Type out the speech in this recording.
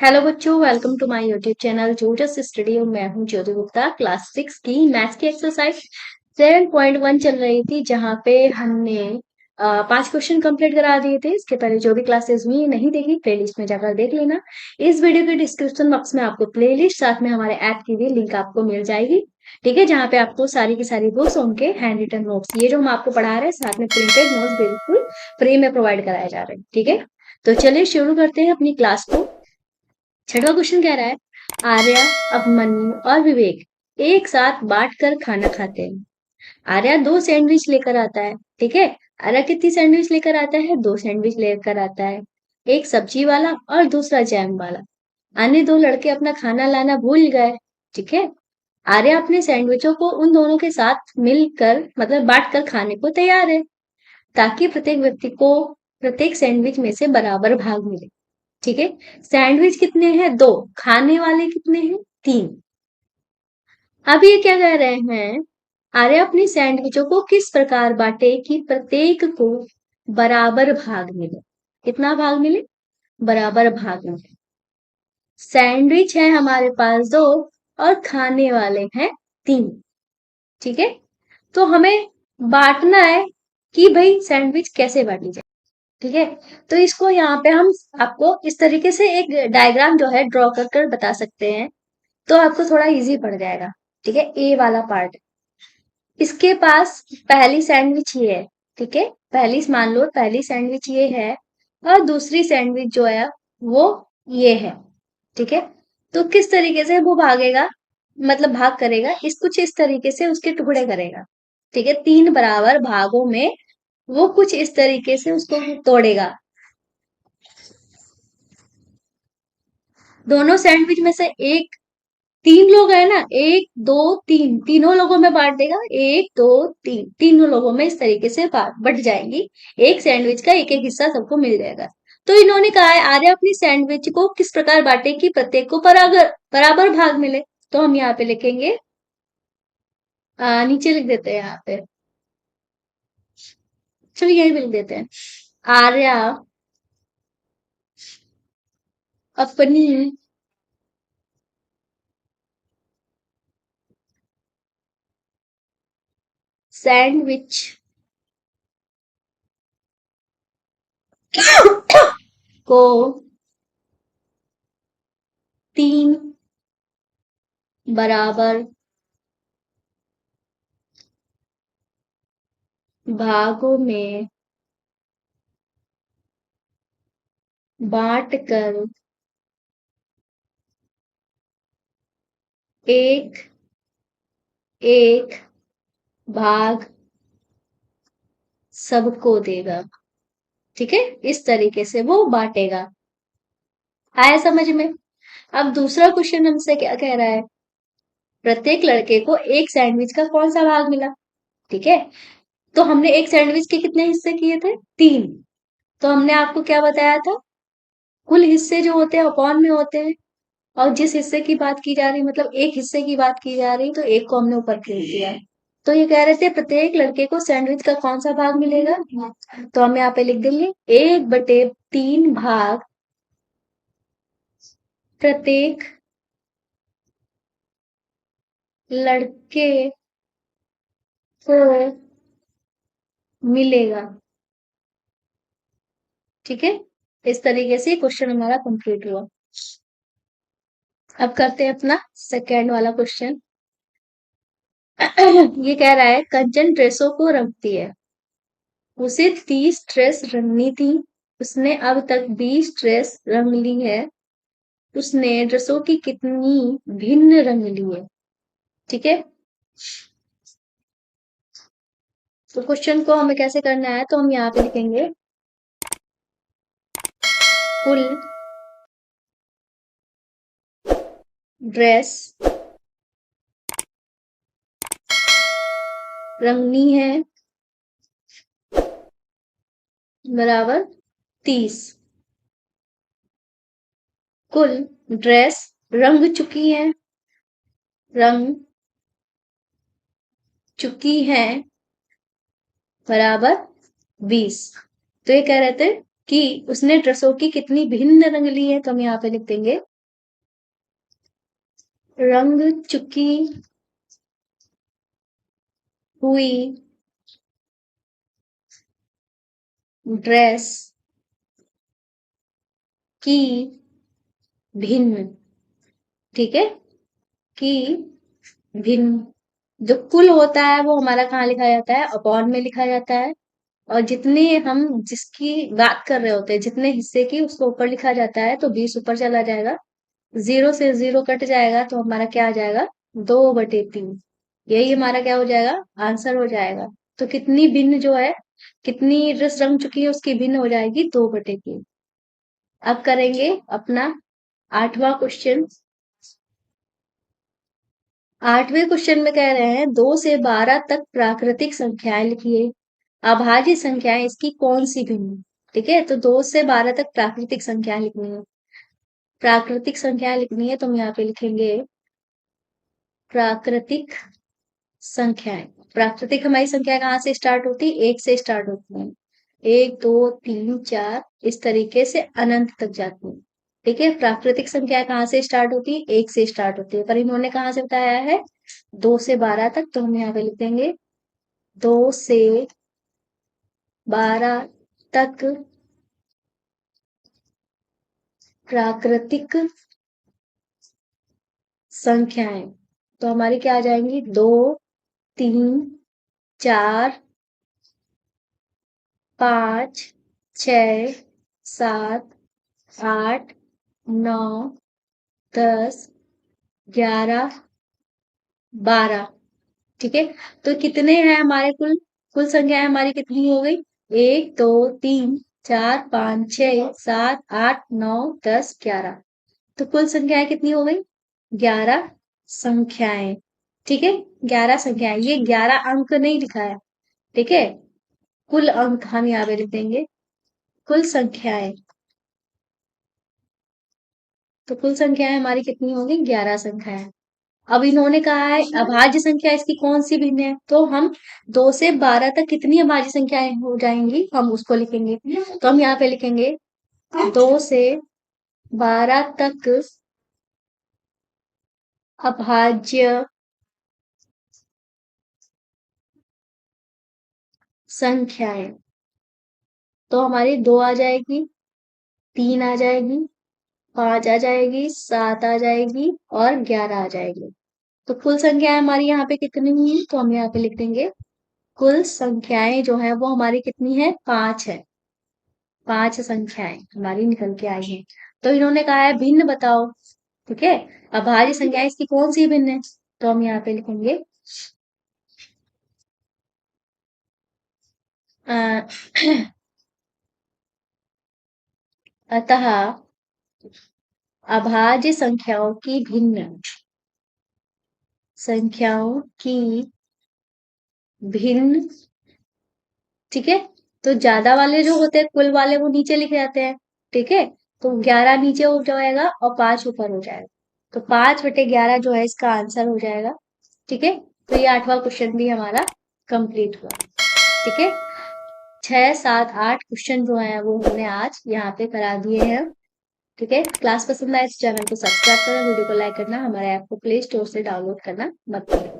Hello बच्चों, welcome to my YouTube channel Jujus study. और मैं हूं ज्योति गुप्ता। क्लास 6 की मैथ्स की एक्सरसाइज 7.1 चल रही थी, जहां पे हमने 5 क्वेश्चन कंप्लीट करा दिए थे। इसके पहले जो भी क्लासेस हुई नहीं देखी, प्लेलिस्ट में जाकर देख लेना। इस वीडियो के डिस्क्रिप्शन बॉक्स में आपको प्लेलिस्ट साथ में हमारे ऐप की भी लिंक आपको मिल जाएगी। ठीक है, जहाँ पे आपको सारी की सारी बुक्स, उनके हैंड रिटन नोट्स, ये जो हम आपको पढ़ा रहे हैं, साथ में प्रिंटेड नोट्स बिल्कुल फ्री में प्रोवाइड कराए जा रहे हैं। ठीक है, तो चलिए शुरू करते हैं अपनी क्लास को। छठवां क्वेश्चन कह रहा है, आर्या, अभिमन्यु और विवेक एक साथ बांट कर खाना खाते हैं। आर्या 2 सैंडविच लेकर आता है। ठीक है, आर्या कितनी सैंडविच लेकर आता है? 2 सैंडविच लेकर आता है, एक सब्जी वाला और दूसरा जैम वाला। अन्य 2 लड़के अपना खाना लाना भूल गए। ठीक है, आर्या अपने सैंडविचों को उन दोनों के साथ मिलकर मतलब बांट कर खाने को तैयार है, ताकि प्रत्येक व्यक्ति को प्रत्येक सैंडविच में से बराबर भाग मिले। ठीक है, सैंडविच कितने हैं? 2। खाने वाले कितने हैं? 3। अब ये क्या कह रहे हैं, आर्य अपनी सैंडविचों को किस प्रकार बांटे कि प्रत्येक को बराबर भाग मिले। कितना भाग मिले? बराबर भाग मिले। सैंडविच है हमारे पास 2 और खाने वाले हैं 3। ठीक है, तो हमें बांटना है कि भाई सैंडविच कैसे बांटी जाए। ठीक है, तो इसको यहाँ पे हम आपको इस तरीके से एक डायग्राम जो है ड्रॉ कर कर बता सकते हैं, तो आपको थोड़ा इजी पड़ जाएगा। ठीक है, ए वाला पार्ट, इसके पास पहली सैंडविच ये है। ठीक है, पहली मान लो पहली सैंडविच ये है और दूसरी सैंडविच जो है वो ये है। ठीक है, तो किस तरीके से वो भागेगा, मतलब भाग करेगा, इस कुछ इस तरीके से उसके टुकड़े करेगा। ठीक है, 3 बराबर भागों में वो कुछ इस तरीके से उसको तोड़ेगा। दोनों सैंडविच में से एक, 3 लोग है ना, 1 2 3, तीनों लोगों में बांट देगा। 1 2 3, तीनों लोगों में इस तरीके से बट जाएंगी। एक सैंडविच का एक एक हिस्सा सबको मिल जाएगा। तो इन्होंने कहा है आर्य अपनी सैंडविच को किस प्रकार बांटे कि प्रत्येक को बराबर बराबर भाग मिले। तो हम यहाँ पे लिखेंगे, नीचे लिख देते हैं यहाँ पे, चलिए यही लिख देते हैं, आर्या अपनी सैंडविच को 3 बराबर भागों में बांट कर एक एक भाग सबको देगा। ठीक है, इस तरीके से वो बांटेगा। आया समझ में? अब दूसरा क्वेश्चन हमसे क्या कह रहा है, प्रत्येक लड़के को एक सैंडविच का कौन सा भाग मिला। ठीक है, तो हमने एक सैंडविच के कितने हिस्से किए थे? 3। तो हमने आपको क्या बताया था, कुल हिस्से जो होते हैं अपॉन में होते हैं, और जिस हिस्से की बात की जा रही, मतलब एक हिस्से की बात की जा रही, तो एक को हमने ऊपर क्लिक किया है। तो ये कह रहे थे प्रत्येक लड़के को सैंडविच का कौन सा भाग मिलेगा। तो हम यहाँ पे लिख देंगे 1/3 भाग प्रत्येक लड़के को मिलेगा। ठीक है, इस तरीके से क्वेश्चन हमारा कंप्लीट हुआ। अब करते हैं अपना सेकेंड वाला क्वेश्चन। ये कह रहा है, कंचन ड्रेसों को रखती है, उसे 30 ड्रेस रंगनी थी, उसने अब तक 20 ड्रेस रंग ली है, उसने ड्रेसों की कितनी भिन्न रंग ली है। ठीक है, तो क्वेश्चन को हमें कैसे करना है, तो हम यहाँ पे लिखेंगे, कुल ड्रेस रंगनी है बराबर 30, कुल ड्रेस रंग चुकी है, रंग चुकी है बराबर 20। तो ये कह रहे थे कि उसने ड्रेसों की कितनी भिन्न रंग ली है, तो हम यहाँ पे लिख देंगे रंग चुकी हुई ड्रेस की भिन्न, ठीक है, की भिन्न। जो कुल होता है वो हमारा कहाँ लिखा जाता है, अपॉन में लिखा जाता है। और जितने हम जिसकी बात कर रहे होते हैं, जितने हिस्से की, उसको ऊपर लिखा जाता है, तो 20 ऊपर चला जाएगा। 0 से 0 कट जाएगा तो हमारा क्या आ जाएगा, 2/3। यही हमारा क्या हो जाएगा, आंसर हो जाएगा। तो कितनी भिन्न जो है, कितनी ड्रेस रंग चुकी है उसकी भिन्न हो जाएगी, 2/3। अब करेंगे अपना 8वां क्वेश्चन। 8वें क्वेश्चन में कह रहे हैं 2 से 12 तक प्राकृतिक संख्याएं लिखिए, अभाज्य संख्याएं इसकी कौन सी भिन्न। ठीक है, तो 2 से 12 तक प्राकृतिक संख्याएं लिखनी है। प्राकृतिक संख्याएं लिखनी है तो हम यहाँ पे लिखेंगे प्राकृतिक संख्याएं। प्राकृतिक हमारी संख्या कहाँ से स्टार्ट होती है, 1 से स्टार्ट होती है। 1 2 3 4 इस तरीके से अनंत तक जाती है। ठीक है, प्राकृतिक संख्या कहाँ से स्टार्ट होती है, 1 से स्टार्ट होती है, पर इन्होंने कहाँ से बताया है, 2 से 12 तक। तो हम यहाँ पे लिख देंगे 2 से 12 तक प्राकृतिक संख्याएं। तो हमारी क्या आ जाएंगी, 2 3 4 5 6 7 8 9 10 11 12। ठीक है, तो कितने हैं हमारे कुल, कुल संख्या हमारी कितनी हो गई, 1 2 3 4 5 6 7 8 9 10 11। तो कुल संख्याएं कितनी हो गई, 11 संख्याएं। ठीक है, 11 संख्याएं, ये 11 अंक नहीं लिखा है। ठीक है, कुल अंक हम यहाँ पे लिख देंगे, कुल संख्याएं। तो कुल संख्याएं हमारी कितनी होगी, 11 संख्याएं। अब इन्होंने कहा है अभाज्य संख्या इसकी कौन सी भिन्न है, तो हम 2 से 12 तक कितनी अभाज्य संख्याएं हो जाएंगी, हम उसको लिखेंगे। तो हम यहाँ पे लिखेंगे 2 से 12 तक अभाज्य संख्याएं। तो हमारी 2 आ जाएगी, 3 आ जाएगी, 5 आ जाएगी, 7 आ जाएगी और 11 आ जाएगी। तो कुल संख्याएं हमारी यहाँ पे कितनी हुई, तो हम यहाँ पे लिख देंगे कुल संख्याएं जो है वो हमारी कितनी है, 5 है। 5 संख्याएं हमारी निकल के आई हैं। तो इन्होंने कहा है भिन्न बताओ। ठीक है, अभाज्य संख्या इसकी कौन सी भिन्न है, तो हम यहाँ पे लिखेंगे अ, अतः अभाज्य संख्याओं की भिन्न, संख्याओं की भिन्न। ठीक है, तो ज्यादा वाले जो होते हैं कुल वाले वो नीचे लिखे जाते हैं। ठीक है, तो 11 नीचे हो जाएगा और 5 ऊपर हो जाएगा। तो 5/11 जो है इसका आंसर हो जाएगा। ठीक है, तो ये 8वां क्वेश्चन भी हमारा कंप्लीट हुआ। ठीक है, 6 7 8 क्वेश्चन जो है वो हमने आज यहाँ पे करा दिए हैं। ठीक है, क्लास पसंद आए तो चैनल को सब्सक्राइब करना, वीडियो को लाइक करना, हमारे ऐप को प्ले स्टोर से डाउनलोड करना मत भूलिए।